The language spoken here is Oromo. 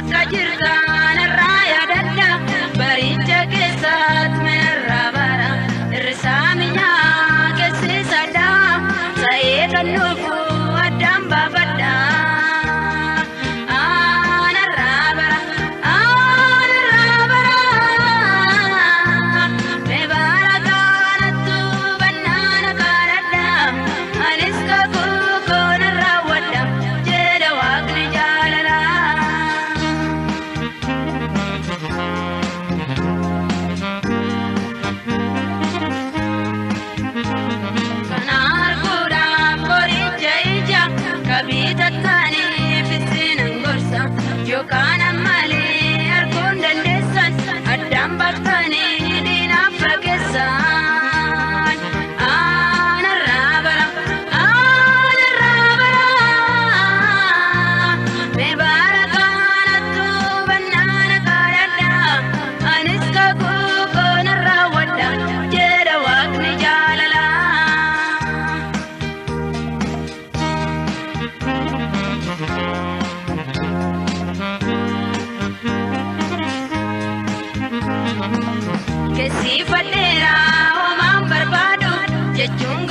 Bakka jirtaan irraa yaadadha baricha keessatti meerraa bara irrisaa minyaa keessisadha sa'ee kan dhufu addaan baafadha. Yookaan ammalee arguun dandeessan addaan baaftanii diinaaf fageessan. Aanarraa bara mee bara kanattu bannaana kaadhadha anis kakuu koonarraa wadha jedha waaqni jaalala. Keessi fadheeraa homaan barbaadu jechuun